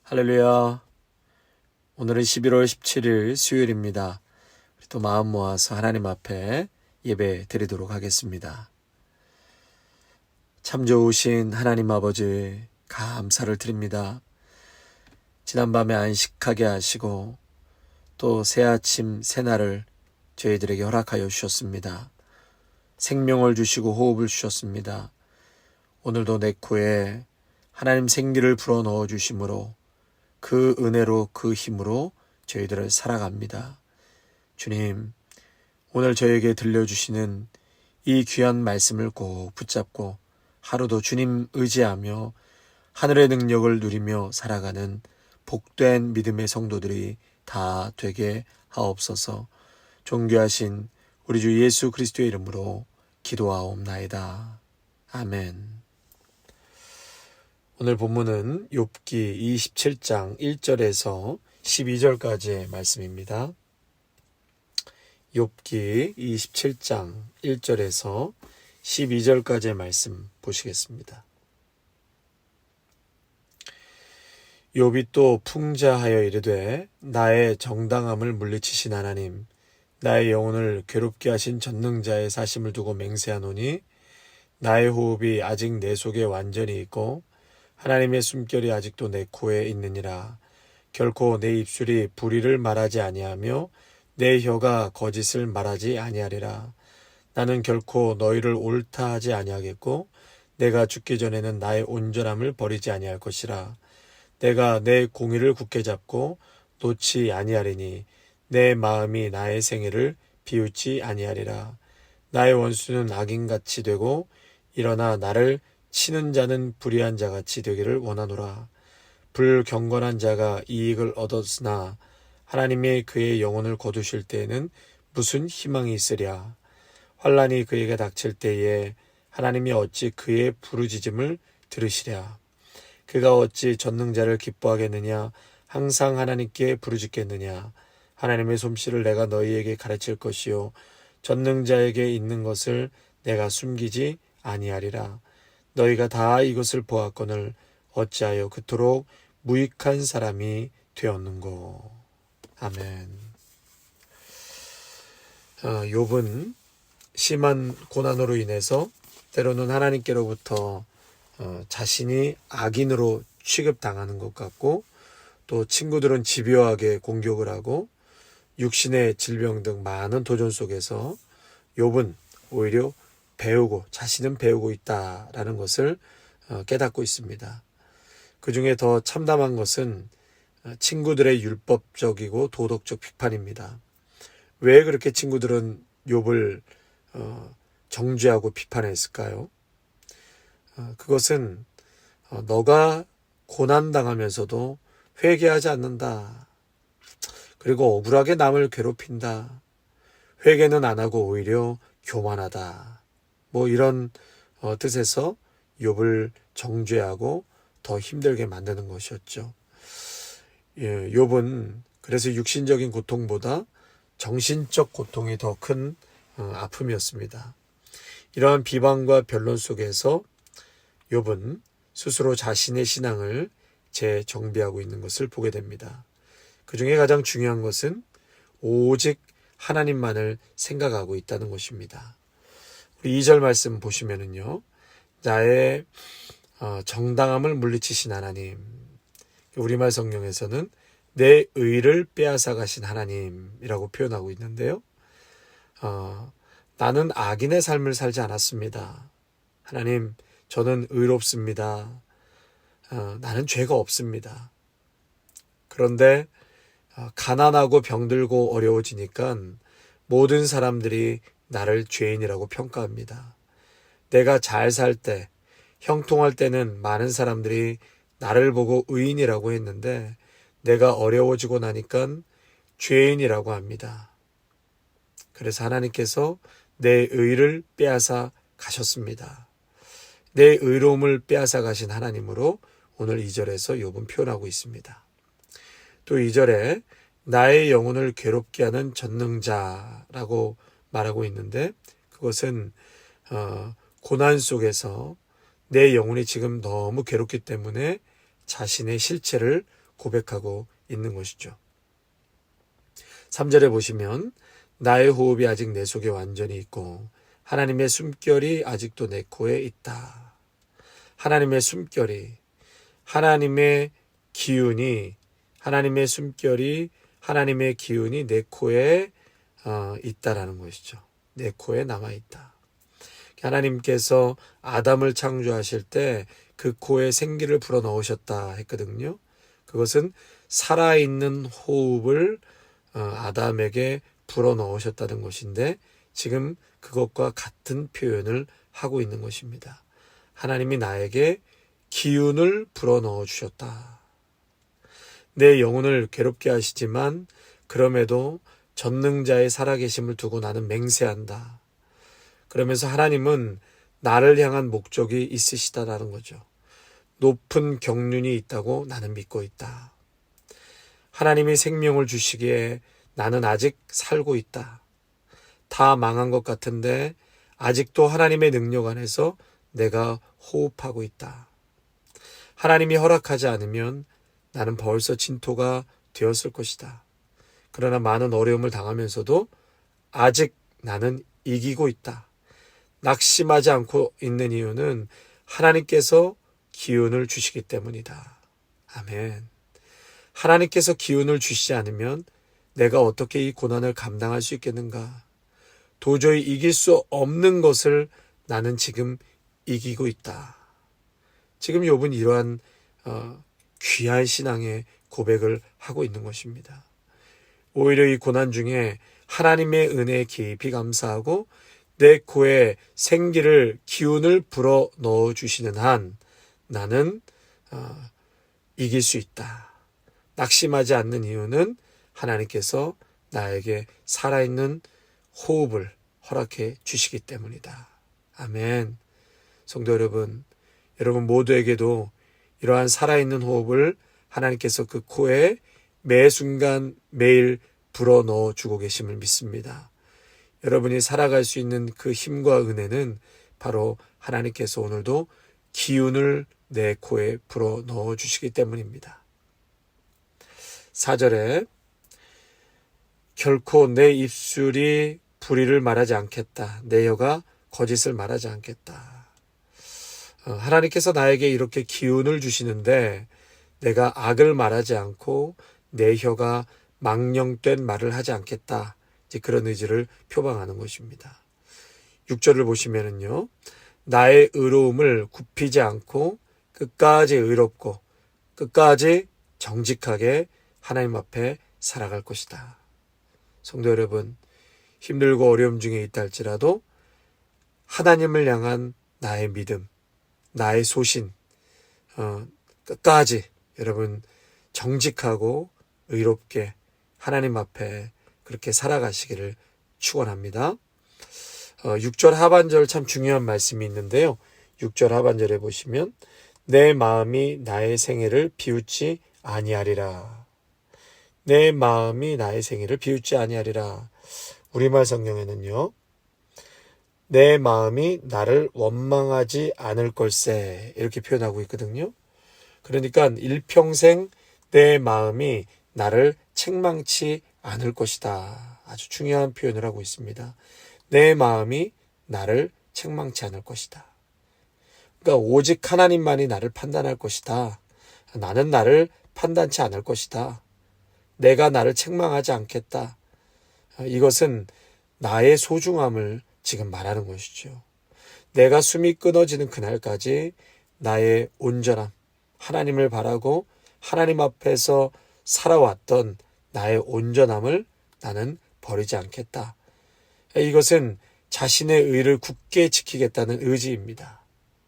할렐루야. 오늘은 11월 17일 수요일입니다. 우리 또 마음 모아서 하나님 앞에 예배 드리도록 하겠습니다. 참 좋으신 하나님 아버지 감사를 드립니다. 지난밤에 안식하게 하시고 또 새아침 새날을 저희들에게 허락하여 주셨습니다. 생명을 주시고 호흡을 주셨습니다. 오늘도 내 코에 하나님 생기를 불어넣어 주심으로 그 은혜로 그 힘으로 저희들을 살아갑니다. 주님, 오늘 저에게 들려주시는 이 귀한 말씀을 꼭 붙잡고 하루도 주님 의지하며 하늘의 능력을 누리며 살아가는 복된 믿음의 성도들이 다 되게 하옵소서. 존귀하신 우리 주 예수 그리스도의 이름으로 기도하옵나이다. 아멘. 오늘 본문은 욥기 27장 1절에서 12절까지의 말씀입니다. 욥기 27장 1절에서 12절까지의 말씀 보시겠습니다. 욥이 또 풍자하여 이르되 나의 정당함을 물리치신 하나님, 나의 영혼을 괴롭게 하신 전능자의 사심을 두고 맹세하노니 나의 호흡이 아직 내 속에 완전히 있고 하나님의 숨결이 아직도 내 코에 있느니라. 결코 내 입술이 불의를 말하지 아니하며 내 혀가 거짓을 말하지 아니하리라. 나는 결코 너희를 옳다 하지 아니하겠고 내가 죽기 전에는 나의 온전함을 버리지 아니할 것이라. 내가 내 공의를 굳게 잡고 놓지 아니하리니 내 마음이 나의 생애를 비웃지 아니하리라. 나의 원수는 악인같이 되고 일어나 나를 치는 자는 불의한 자같이 되기를 원하노라. 불경건한 자가 이익을 얻었으나 하나님이 그의 영혼을 거두실 때에는 무슨 희망이 있으랴. 환난이 그에게 닥칠 때에 하나님이 어찌 그의 부르짖음을 들으시랴. 그가 어찌 전능자를 기뻐하겠느냐. 항상 하나님께 부르짖겠느냐. 하나님의 솜씨를 내가 너희에게 가르칠 것이요 전능자에게 있는 것을 내가 숨기지 아니하리라. 너희가 다 이것을 보았거늘 어찌하여 그토록 무익한 사람이 되었는고. 아멘. 욥은 심한 고난으로 인해서 때로는 하나님께로부터 자신이 악인으로 취급당하는 것 같고 또 친구들은 집요하게 공격을 하고 육신의 질병 등 많은 도전 속에서 욥은 오히려 자신은 배우고 있다라는 것을 깨닫고 있습니다. 그 중에 더 참담한 것은 친구들의 율법적이고 도덕적 비판입니다. 왜 그렇게 친구들은 욥을 정죄하고 비판했을까요? 그것은 너가 고난당하면서도 회개하지 않는다. 그리고 억울하게 남을 괴롭힌다. 회개는 안 하고 오히려 교만하다. 이런 뜻에서 욥을 정죄하고 더 힘들게 만드는 것이었죠. 욥은 그래서 육신적인 고통보다 정신적 고통이 더 큰 아픔이었습니다. 이러한 비방과 변론 속에서 욥은 스스로 자신의 신앙을 재정비하고 있는 것을 보게 됩니다. 그 중에 가장 중요한 것은 오직 하나님만을 생각하고 있다는 것입니다. 우리 2절 말씀 보시면은요, 나의 정당함을 물리치신 하나님, 우리말 성경에서는 내 의를 빼앗아 가신 하나님이라고 표현하고 있는데요. 나는 악인의 삶을 살지 않았습니다. 하나님, 저는 의롭습니다. 나는 죄가 없습니다. 그런데 가난하고 병들고 어려워지니까 모든 사람들이 나를 죄인이라고 평가합니다. 내가 잘 살 때, 형통할 때는 많은 사람들이 나를 보고 의인이라고 했는데 내가 어려워지고 나니까 죄인이라고 합니다. 그래서 하나님께서 내 의를 빼앗아 가셨습니다. 내 의로움을 빼앗아 가신 하나님으로 오늘 2절에서 욥은 표현하고 있습니다. 또 2절에 나의 영혼을 괴롭게 하는 전능자라고 말하고 있는데 그것은 고난 속에서 내 영혼이 지금 너무 괴롭기 때문에 자신의 실체를 고백하고 있는 것이죠. 3절에 보시면 나의 호흡이 아직 내 속에 완전히 있고 하나님의 숨결이 아직도 내 코에 있다. 하나님의 숨결이, 하나님의 기운이, 하나님의 숨결이, 하나님의 기운이 내 코에 있다라는 것이죠. 내 코에 남아있다. 하나님께서 아담을 창조하실 때 그 코에 생기를 불어넣으셨다 했거든요. 그것은 살아있는 호흡을 아담에게 불어넣으셨다는 것인데 지금 그것과 같은 표현을 하고 있는 것입니다. 하나님이 나에게 기운을 불어넣어 주셨다. 내 영혼을 괴롭게 하시지만 그럼에도 전능자의 살아계심을 두고 나는 맹세한다. 그러면서 하나님은 나를 향한 목적이 있으시다라는 거죠. 높은 경륜이 있다고 나는 믿고 있다. 하나님이 생명을 주시기에 나는 아직 살고 있다. 다 망한 것 같은데 아직도 하나님의 능력 안에서 내가 호흡하고 있다. 하나님이 허락하지 않으면 나는 벌써 진토가 되었을 것이다. 그러나 많은 어려움을 당하면서도 아직 나는 이기고 있다. 낙심하지 않고 있는 이유는 하나님께서 기운을 주시기 때문이다. 아멘. 하나님께서 기운을 주시지 않으면 내가 어떻게 이 고난을 감당할 수 있겠는가? 도저히 이길 수 없는 것을 나는 지금 이기고 있다. 지금 욥은 이러한 귀한 신앙의 고백을 하고 있는 것입니다. 오히려 이 고난 중에 하나님의 은혜에 깊이 감사하고 내 코에 생기를, 기운을 불어 넣어 주시는 한 나는 이길 수 있다. 낙심하지 않는 이유는 하나님께서 나에게 살아있는 호흡을 허락해 주시기 때문이다. 아멘. 성도 여러분, 여러분 모두에게도 이러한 살아있는 호흡을 하나님께서 그 코에 매 순간 매일 불어 넣어 주고 계심을 믿습니다. 여러분이 살아갈 수 있는 그 힘과 은혜는 바로 하나님께서 오늘도 기운을 내 코에 불어 넣어 주시기 때문입니다. 4절에 결코 내 입술이 불의를 말하지 않겠다. 내 혀가 거짓을 말하지 않겠다. 하나님께서 나에게 이렇게 기운을 주시는데 내가 악을 말하지 않고 내 혀가 망령된 말을 하지 않겠다. 이제 그런 의지를 표방하는 것입니다. 6절을 보시면은요. 나의 의로움을 굽히지 않고 끝까지 의롭고 끝까지 정직하게 하나님 앞에 살아갈 것이다. 성도 여러분, 힘들고 어려움 중에 있다 할지라도 하나님을 향한 나의 믿음, 나의 소신, 끝까지 여러분 정직하고 의롭게 하나님 앞에 그렇게 살아가시기를 축원합니다. 6절 하반절 참 중요한 말씀이 있는데요. 6절 하반절에 보시면 내 마음이 나의 생애를 비웃지 아니하리라. 내 마음이 나의 생애를 비웃지 아니하리라. 우리말 성경에는요. 내 마음이 나를 원망하지 않을 걸세 이렇게 표현하고 있거든요. 그러니까 일평생 내 마음이 나를 책망치 않을 것이다. 아주 중요한 표현을 하고 있습니다. 내 마음이 나를 책망치 않을 것이다. 그러니까 오직 하나님만이 나를 판단할 것이다. 나는 나를 판단치 않을 것이다. 내가 나를 책망하지 않겠다. 이것은 나의 소중함을 지금 말하는 것이죠. 내가 숨이 끊어지는 그날까지 나의 온전함, 하나님을 바라고 하나님 앞에서 살아왔던 나의 온전함을 나는 버리지 않겠다. 이것은 자신의 의를 굳게 지키겠다는 의지입니다.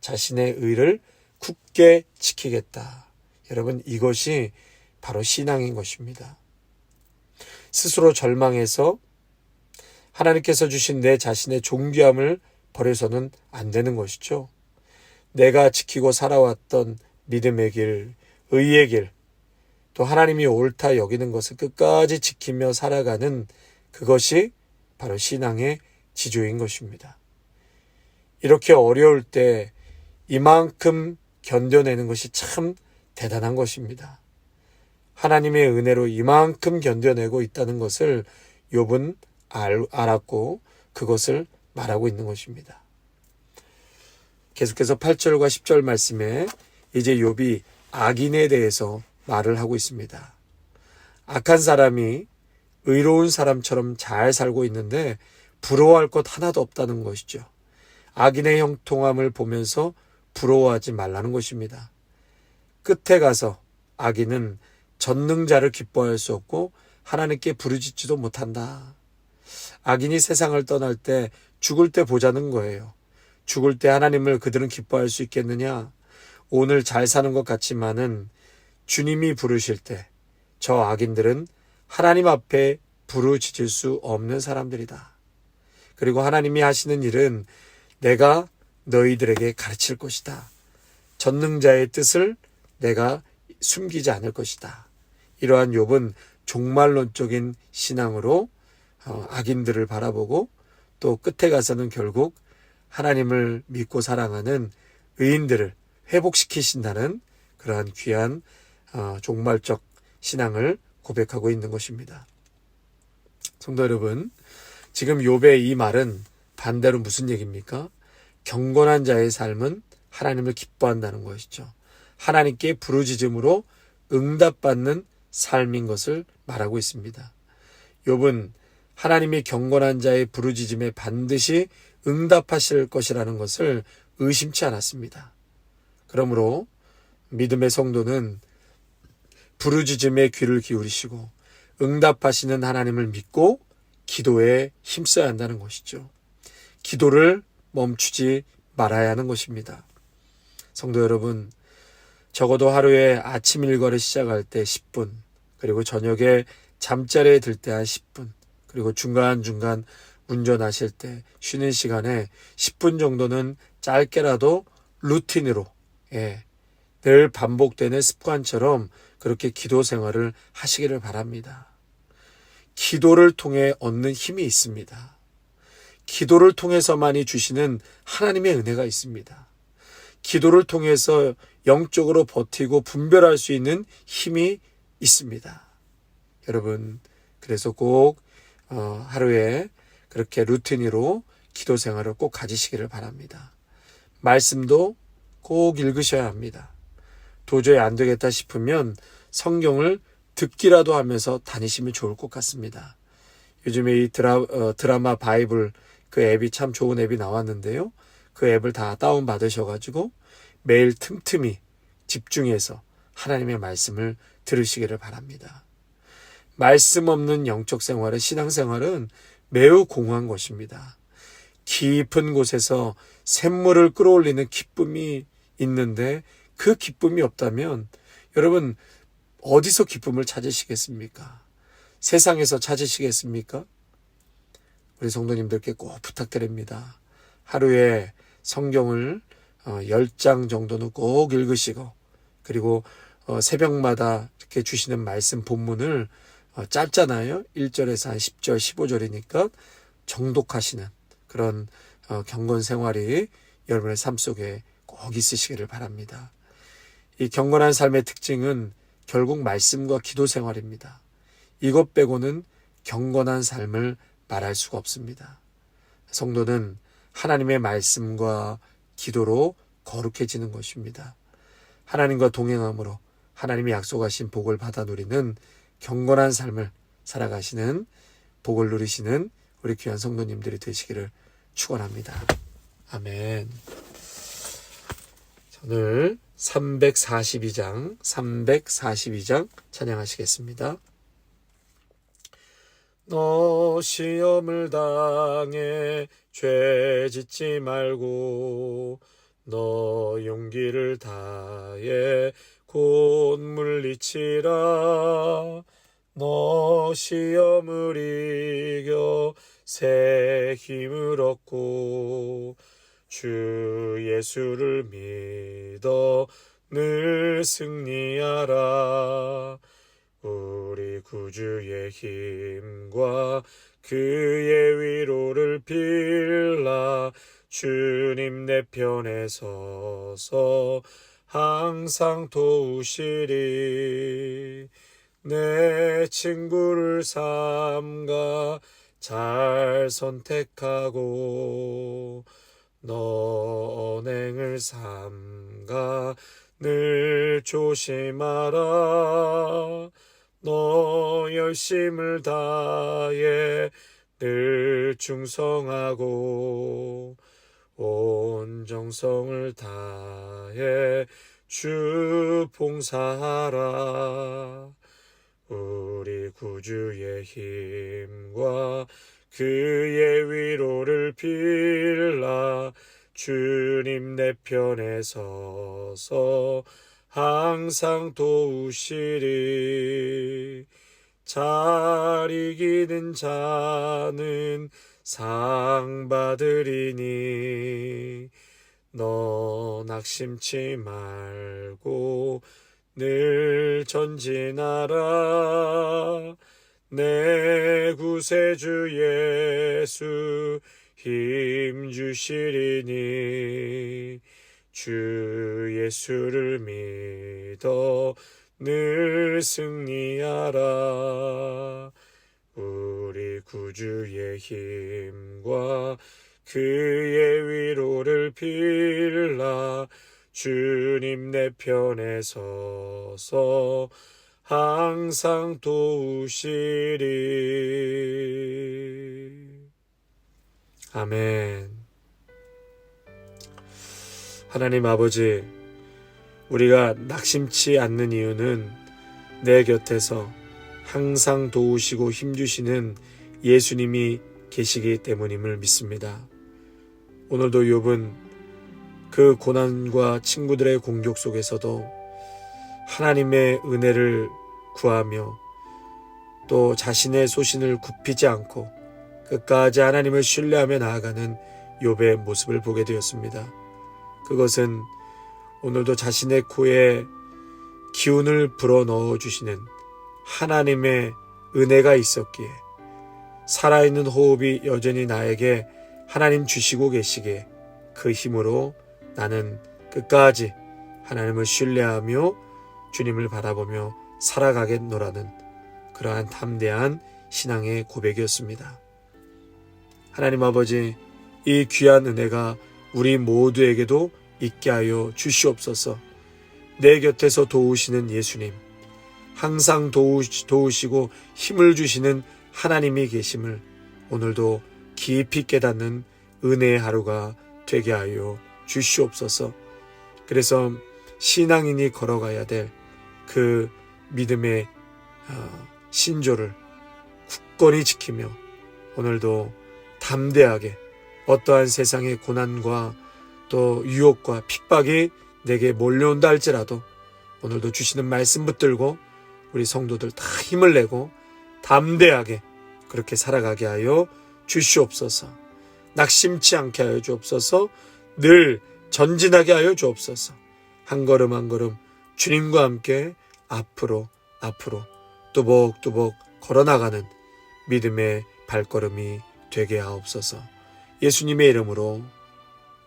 자신의 의를 굳게 지키겠다. 여러분, 이것이 바로 신앙인 것입니다. 스스로 절망해서 하나님께서 주신 내 자신의 존귀함을 버려서는 안 되는 것이죠. 내가 지키고 살아왔던 믿음의 길, 의의 길, 또 하나님이 옳다 여기는 것을 끝까지 지키며 살아가는 그것이 바로 신앙의 지조인 것입니다. 이렇게 어려울 때 이만큼 견뎌내는 것이 참 대단한 것입니다. 하나님의 은혜로 이만큼 견뎌내고 있다는 것을 욥은 알았고 그것을 말하고 있는 것입니다. 계속해서 8절과 10절 말씀에 이제 욥이 악인에 대해서 말을 하고 있습니다. 악한 사람이 의로운 사람처럼 잘 살고 있는데 부러워할 것 하나도 없다는 것이죠. 악인의 형통함을 보면서 부러워하지 말라는 것입니다. 끝에 가서 악인은 전능자를 기뻐할 수 없고 하나님께 부르짖지도 못한다. 악인이 세상을 떠날 때 죽을 때 보자는 거예요. 죽을 때 하나님을 그들은 기뻐할 수 있겠느냐? 오늘 잘 사는 것 같지만은 주님이 부르실 때 저 악인들은 하나님 앞에 부르짖을 수 없는 사람들이다. 그리고 하나님이 하시는 일은 내가 너희들에게 가르칠 것이다. 전능자의 뜻을 내가 숨기지 않을 것이다. 이러한 욥은 종말론적인 신앙으로 악인들을 바라보고 또 끝에 가서는 결국 하나님을 믿고 사랑하는 의인들을 회복시키신다는 그러한 귀한 종말적 신앙을 고백하고 있는 것입니다. 성도 여러분, 지금 욥의 이 말은 반대로 무슨 얘기입니까? 경건한 자의 삶은 하나님을 기뻐한다는 것이죠. 하나님께 부르짖음으로 응답받는 삶인 것을 말하고 있습니다. 욥은 하나님이 경건한 자의 부르짖음에 반드시 응답하실 것이라는 것을 의심치 않았습니다. 그러므로 믿음의 성도는 부르짖음에 귀를 기울이시고 응답하시는 하나님을 믿고 기도에 힘써야 한다는 것이죠. 기도를 멈추지 말아야 하는 것입니다. 성도 여러분, 적어도 하루에 아침 일과를 시작할 때 10분, 그리고 저녁에 잠자리에 들 때 한 10분, 그리고 중간중간 운전하실 때 쉬는 시간에 10분 정도는 짧게라도 루틴으로 늘 반복되는 습관처럼 그렇게 기도 생활을 하시기를 바랍니다. 기도를 통해 얻는 힘이 있습니다. 기도를 통해서만이 주시는 하나님의 은혜가 있습니다. 기도를 통해서 영적으로 버티고 분별할 수 있는 힘이 있습니다. 여러분, 그래서 꼭 하루에 그렇게 루틴으로 기도 생활을 꼭 가지시기를 바랍니다. 말씀도 꼭 읽으셔야 합니다. 도저히 안 되겠다 싶으면 성경을 듣기라도 하면서 다니시면 좋을 것 같습니다. 요즘에 이 드라마 바이블 그 앱이 참 좋은 앱이 나왔는데요. 그 앱을 다 다운받으셔가지고 매일 틈틈이 집중해서 하나님의 말씀을 들으시기를 바랍니다. 말씀 없는 영적 생활은, 신앙생활은 매우 공허한 것입니다. 깊은 곳에서 샘물을 끌어올리는 기쁨이 있는데 그 기쁨이 없다면 여러분 어디서 기쁨을 찾으시겠습니까? 세상에서 찾으시겠습니까? 우리 성도님들께 꼭 부탁드립니다. 하루에 성경을 10장 정도는 꼭 읽으시고, 그리고 새벽마다 이렇게 주시는 말씀 본문을 짧잖아요. 1절에서 한 10절, 15절이니까 정독하시는 그런 경건 생활이 여러분의 삶 속에 꼭 있으시기를 바랍니다. 이 경건한 삶의 특징은 결국 말씀과 기도 생활입니다. 이것 빼고는 경건한 삶을 말할 수가 없습니다. 성도는 하나님의 말씀과 기도로 거룩해지는 것입니다. 하나님과 동행함으로 하나님이 약속하신 복을 받아 누리는 경건한 삶을 살아가시는, 복을 누리시는 우리 귀한 성도님들이 되시기를 축원합니다. 아멘. 오늘 342장 찬양하시겠습니다. 너 시험을 당해 죄 짓지 말고 너 용기를 다해 곧 물리치라. 너 시험을 이겨 새 힘을 얻고 주 예수를 믿어 늘 승리하라. 우리 구주의 힘과 그의 위로를 빌라. 주님 내 편에 서서 항상 도우시리. 내 친구를 삼가 잘 선택하고 너 언행을 삼가 늘 조심하라. 너 열심을 다해 늘 충성하고 온 정성을 다해 주 봉사하라. 우리 구주의 힘과 그의 위로를 빌라. 주님 내 편에 서서 항상 도우시리. 잘 이기는 자는 상 받으리니 너 낙심치 말고 늘 전진하라. 내 구세주 예수 힘 주시리니 주 예수를 믿어 늘 승리하라. 우리 구주의 힘과 그의 위로를 빌라. 주님 내 편에 서서 항상 도우시리. 아멘. 하나님 아버지, 우리가 낙심치 않는 이유는 내 곁에서 항상 도우시고 힘주시는 예수님이 계시기 때문임을 믿습니다. 오늘도 욥은 그 고난과 친구들의 공격 속에서도 하나님의 은혜를 구하며 또 자신의 소신을 굽히지 않고 끝까지 하나님을 신뢰하며 나아가는 욥의 모습을 보게 되었습니다. 그것은 오늘도 자신의 코에 기운을 불어넣어 주시는 하나님의 은혜가 있었기에 살아있는 호흡이 여전히 나에게 하나님 주시고 계시기에 그 힘으로 나는 끝까지 하나님을 신뢰하며 주님을 바라보며 살아가겠노라는 그러한 담대한 신앙의 고백이었습니다. 하나님 아버지, 이 귀한 은혜가 우리 모두에게도 있게 하여 주시옵소서. 내 곁에서 도우시는 예수님, 항상 도우시고 힘을 주시는 하나님이 계심을 오늘도 깊이 깨닫는 은혜의 하루가 되게 하여 주시옵소서. 그래서 신앙인이 걸어가야 될 그 믿음의 신조를 굳건히 지키며 오늘도 담대하게 어떠한 세상의 고난과 또 유혹과 핍박이 내게 몰려온다 할지라도 오늘도 주시는 말씀 붙들고 우리 성도들 다 힘을 내고 담대하게 그렇게 살아가게 하여 주시옵소서. 낙심치 않게 하여 주옵소서. 늘 전진하게 하여 주옵소서. 한 걸음 한 걸음 주님과 함께 앞으로 뚜벅뚜벅 걸어나가는 믿음의 발걸음이 되게 하옵소서. 예수님의 이름으로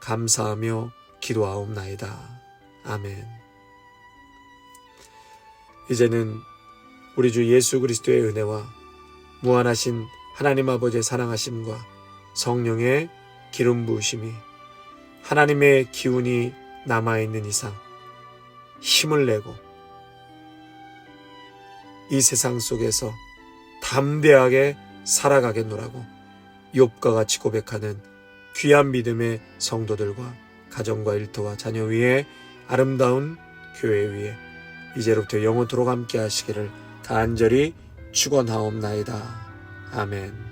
감사하며 기도하옵나이다. 아멘. 이제는 우리 주 예수 그리스도의 은혜와 무한하신 하나님 아버지의 사랑하심과 성령의 기름 부으심이 하나님의 기운이 남아있는 이상 힘을 내고 이 세상 속에서 담대하게 살아가겠노라고 욥과 같이 고백하는 귀한 믿음의 성도들과 가정과 일터와 자녀 위에 아름다운 교회 위에 이제로부터 영원토록 함께 하시기를 간절히 축원하옵나이다. 아멘.